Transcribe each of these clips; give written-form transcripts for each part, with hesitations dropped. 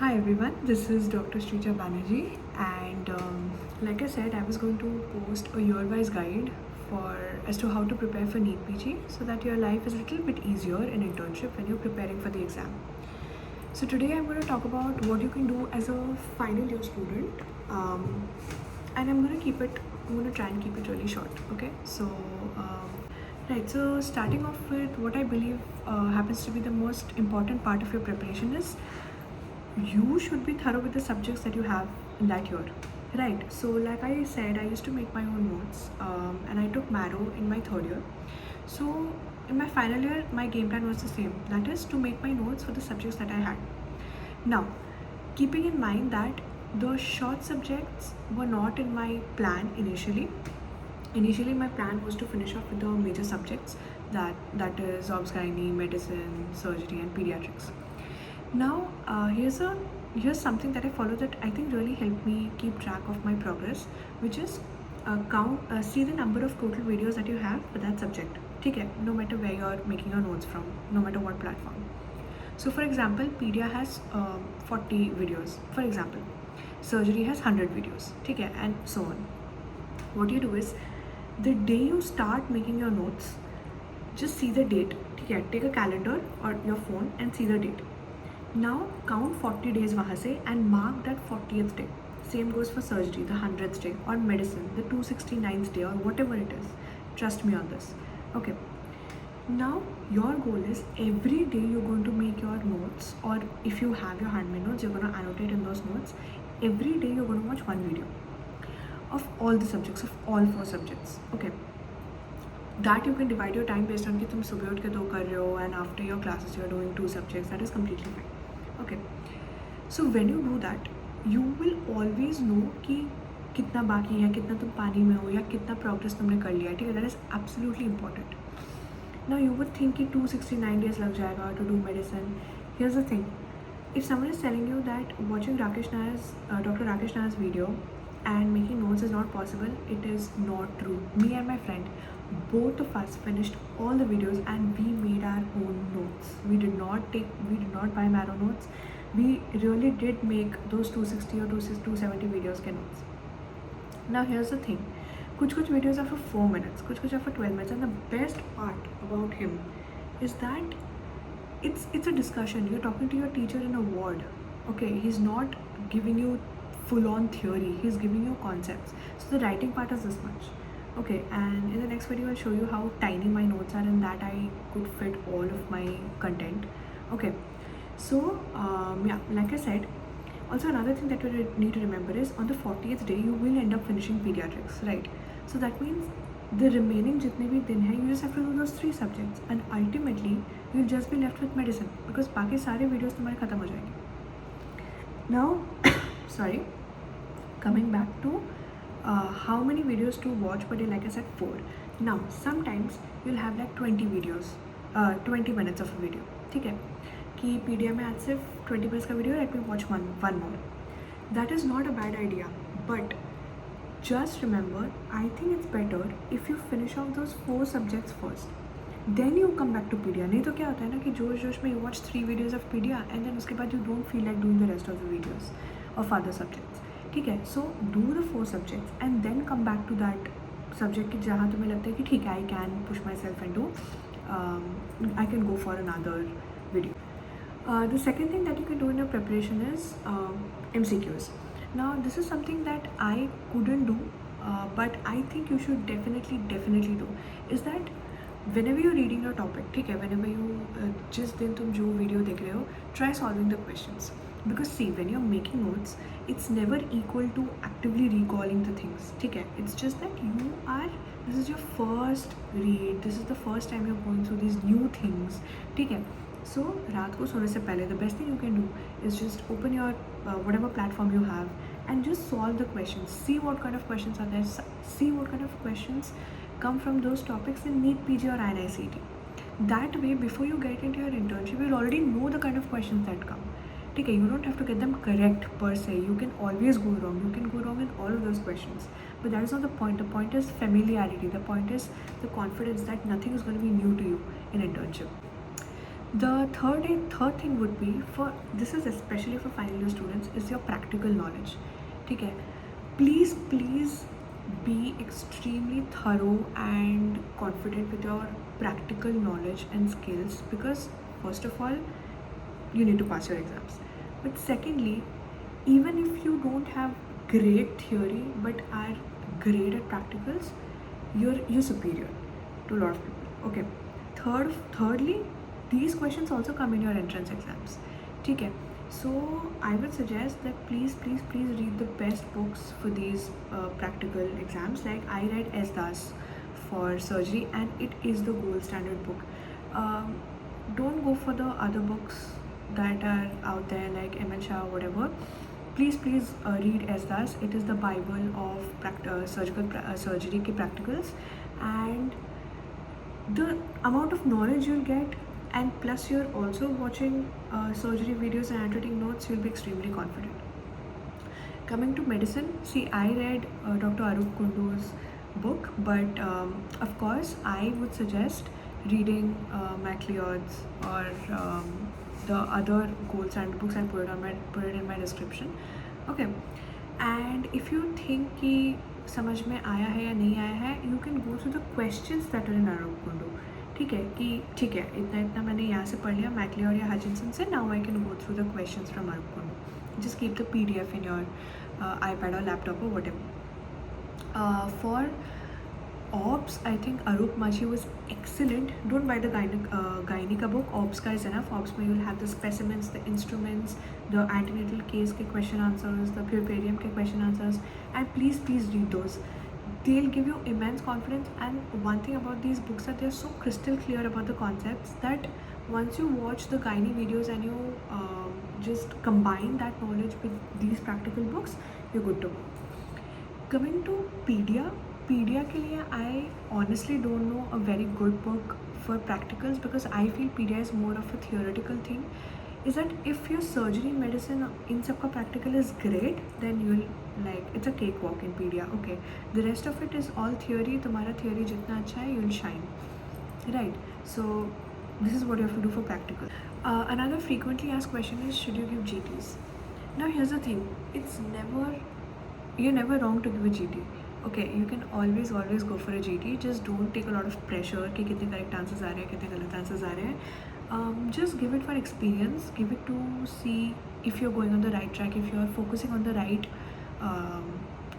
Hi everyone, this is Dr. Srija Banerjee, and like I said, I was going to post a year-wise guide as to how to prepare for NEET PG so that your life is a little bit easier in internship when you're preparing for the exam. So today I'm going to talk about what you can do as a final year student, and I'm going to try and keep it really short. Okay, so right, so starting off with what I believe happens to be the most important part of your preparation is you should be thorough with the subjects that you have in that year, right? So like I said, I used to make my own notes, and I took Marrow in my third year. So in my final year, my game plan was the same, that is to make my notes for the subjects that I had. Now, keeping in mind that the short subjects were not in my plan initially. Initially my plan was to finish off with the major subjects, that is obs gynae, medicine, surgery and pediatrics. Now here's something that I follow that I think really helped me keep track of my progress, which is see the number of total videos that you have for that subject. Okay, no matter where you're making your notes from, no matter what platform. So for example, pedia has 40 videos, for example. Surgery has 100 videos, okay, and so on. What you do is, the day you start making your notes, just see the date. Okay, take a calendar or your phone and see the date. Now count 40 days वहाँ से and mark that 40th day. Same goes for surgery, the 100th day, or medicine, the 269th day, or whatever it is. Trust me on this. Okay. Now your goal is every day you're going to make your notes, or if you have your handmade notes, you're going to annotate in those notes. Every day you're going to watch one video of all the subjects, of all 4 subjects. Okay. That you can divide your time based on कि तुम सुबह उठ के 2 कर रहे हो and after your classes you're doing 2 subjects. That is completely fine. Okay. So when you do that, you will always know कि कितना बाकी है, कितना तुम पानी में हो, या कितना progress तुमने कर लिया है. ठीक है, that is absolutely important. Now you would think कि 269 days लग जाएगा to do medicine. Here's the thing. If someone is telling you that watching Dr. Rakesh Nair's video and making notes is not possible, it is not true. Me and my friend, both of us finished all the videos and we made our own notes. We did not buy Marrow notes. We really did make those 260 or 270 videos के notes. Now here's the thing. कुछ videos are for 4 minutes, कुछ are for 12 minutes, and the best part about him is that it's a discussion. You're talking to your teacher in a ward. Okay, he's not giving you full-on theory. He's giving you concepts. So the writing part is this much. Okay, and in the next video I'll show you how tiny my notes are, and that I could fit all of my content. Okay, so yeah, like I said, also another thing that you need to remember is on the 40th day you will end up finishing pediatrics, right? So that means the remaining jitne bhi din hai, you just have to do those 3 subjects, and ultimately you'll just be left with medicine because बाकी सारे videos तुम्हारे खत्म हो जाएंगे. Now sorry, coming back to how many videos to watch per day. Like I said, 4. Now sometimes you'll have like 20 videos, 20 minutes of a video. ठीक है कि पीडिया में आज सिर्फ 20 minutes का video, let me watch one more. That is not a bad idea, but just remember, I think it's better if you finish off those 4 subjects first, then you come back to pedia. नहीं तो क्या होता है ना कि जोश में you watch 3 videos of pedia and then उसके बाद you don't feel like doing the rest of the videos of other subjects. ठीक है, so do the 4 subjects and then come back to that subject कि जहाँ तुम्हें लगता है कि ठीक है, I can push myself and do I can go for another video. The second thing that you can do in your preparation is MCQs. Now this is something that I couldn't do, but I think you should definitely do, is that whenever you're reading your topic, ठीक है, whenever you जिस दिन तुम जो video देख रहे हो, try solving the questions. Because see, when you're making notes, it's never equal to actively recalling the things. ठीक है, it's just that this is your first read, this is the first time you're going through these new things. ठीक है, so रात को सोने से पहले the best thing you can do is just open your whatever platform you have and just solve the questions. See what kind of questions are there. See what kind of questions come from those topics in NEET PG or NICT. That way, before you get into your internship, you'll already know the kind of questions that come. Okay, you don't have to get them correct per se. You can always go wrong. You can go wrong in all of those questions. But that is not the point. The point is familiarity. The point is the confidence that nothing is going to be new to you in internship. The third thing would be, for this is especially for final year students, is your practical knowledge. ठीक है, please be extremely thorough and confident with your practical knowledge and skills, because first of all you need to pass your exams, but secondly, even if you don't have great theory but are great at practicals, you're superior to a lot of people. Okay, thirdly, these questions also come in your entrance exams. ठीक है, so I would suggest that please read the best books for these practical exams. Like I read S. Das for surgery, and it is the gold standard book. Don't go for the other books that are out there like M. N. Shah, whatever. Please read S. Das. It is the Bible of surgery के practicals, and the amount of knowledge you'll get, and plus you're also watching surgery videos and annotating notes, you'll be extremely confident. Coming to medicine, see, I read Dr. Arup Kundu's book, but of course I would suggest reading MacLeod's or the other gold standard books. I put it in my description. Okay, and if you think कि समझ में आया है या नहीं आया है, you can go through the questions that are in Arup Kundu. ठीक है कि ठीक है, इतना मैंने यहाँ से पढ़ लिया मैकलियोड या हचिनसन से, now I can go through the questions from Arup Kundu. Just keep the PDF in your iPad or laptop or whatever. For OBS, I think Arup Machi was excellent. Don't buy the gynae ka book. OBS ka is enough. OBS mein you'll have the specimens, the instruments, the antenatal case ke question answers, the puerperium ke question answers, and please read those. They'll give you immense confidence. And one thing about these books, that they're so crystal clear about the concepts, that once you watch the gynae videos and you just combine that knowledge with these practical books, you're good to go. Coming to Pedia के लिए, I honestly don't know a very good book for practicals, because I feel Pedia is more of a theoretical thing. Is that if your surgery, medicine, in सबका practical is great, then you'll like, it's a cakewalk in Pedia. Okay, the rest of it is all theory. तुम्हारा theory जितना अच्छा है, you'll shine, right? So this is what you have to do for practical. Another frequently asked question is, should you give GTs? Now here's the thing, you're never wrong to give a GT. Okay, you can always go for a GT. Just don't take a lot of pressure कि कितने correct answers आ रहे हैं, कितने गलत answers आ रहे हैं. Just give it for experience. Give it to see if you're going on the right track, if you're focusing on the right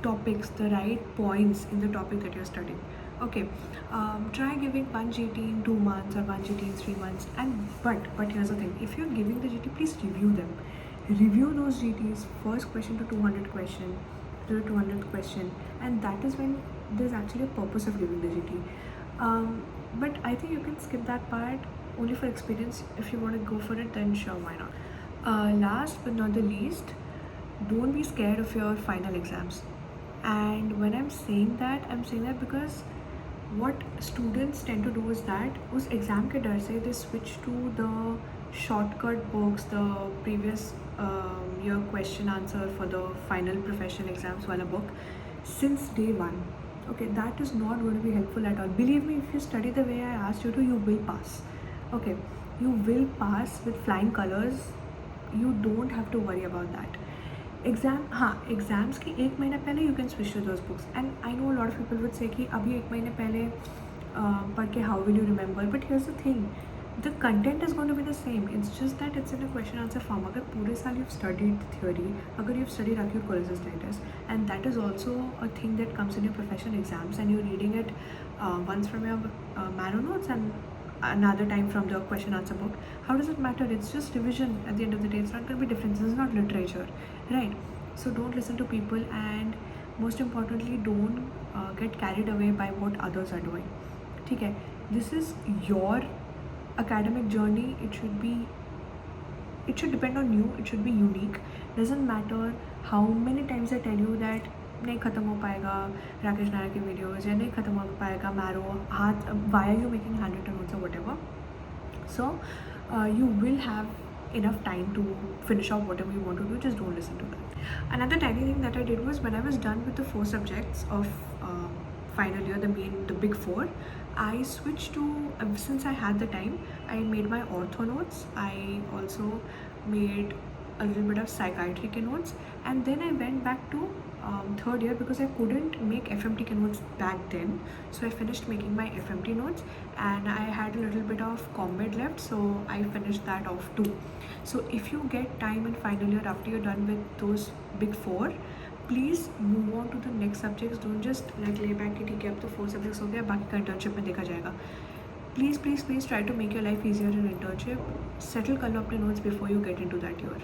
topics, the right points in the topic that you're studying. Okay, try giving one GT in 2 months or one GT in 3 months. And but here's the thing, if you're giving the GT, please review them. Review those GTs, first question to 200 question, to the 200th question, and that is when there's actually a purpose of giving the GT. But I think you can skip that part only for experience. If you want to go for it, then sure, why not. Last but not the least, don't be scared of your final exams. And when I'm saying that because what students tend to do is that उस exam के डर से they switch to the shortcut books, the previous year question answer for the final professional exams wala book since day one. Okay, that is not going to be helpful at all. Believe me, if you study the way I asked you to, you will pass. Okay, you will pass with flying colors. You don't have to worry about that. Exams के 1 महीना पहले you can switch to those books, and I know a lot of people would say कि अभी 1 महीने पहले पढ़ के how will you remember? But here's the thing, the content is going to be the same. It's just that it's in a question answer form. अगर पूरे साल you've studied theory, अगर you've studied acute cholecystitis, and that is also a thing that comes in your professional exams, and you're reading it once from your Mano notes and another time from the question answer book, how does it matter? It's just revision at the end of the day. It's not going to be different. This is not literature, right? So don't listen to people, and most importantly, don't get carried away by what others are doing. Okay, this is your academic journey. It should depend on you. It should be unique. Doesn't matter how many times I tell you that नहीं ख़त्म हो पाएगा राकेश नायक के videos, या नहीं ख़त्म हो पाएगा मैरो हाथ, why are you making handwritten notes or whatever. So you will have enough time to finish off whatever you want to do. Just don't listen to that. Another tiny thing that I did was, when I was done with the 4 subjects of final year, the big four, I switched to, since I had the time, I made my ortho notes. I also made a little bit of psychiatric notes, and then I went back to third year because I couldn't make FMT notes back then. So I finished making my FMT notes, and I had a little bit of combat left, so I finished that off too. So if you get time in final year after you're done with those big four, please move on to the next subjects. Don't just like lay back कि ठीक है अब तो 4 subjects हो गया, बाकी का internship में देखा जाएगा. Please please please try to make your life easier in internship. Settle कर लो अपने notes before you get in to that year.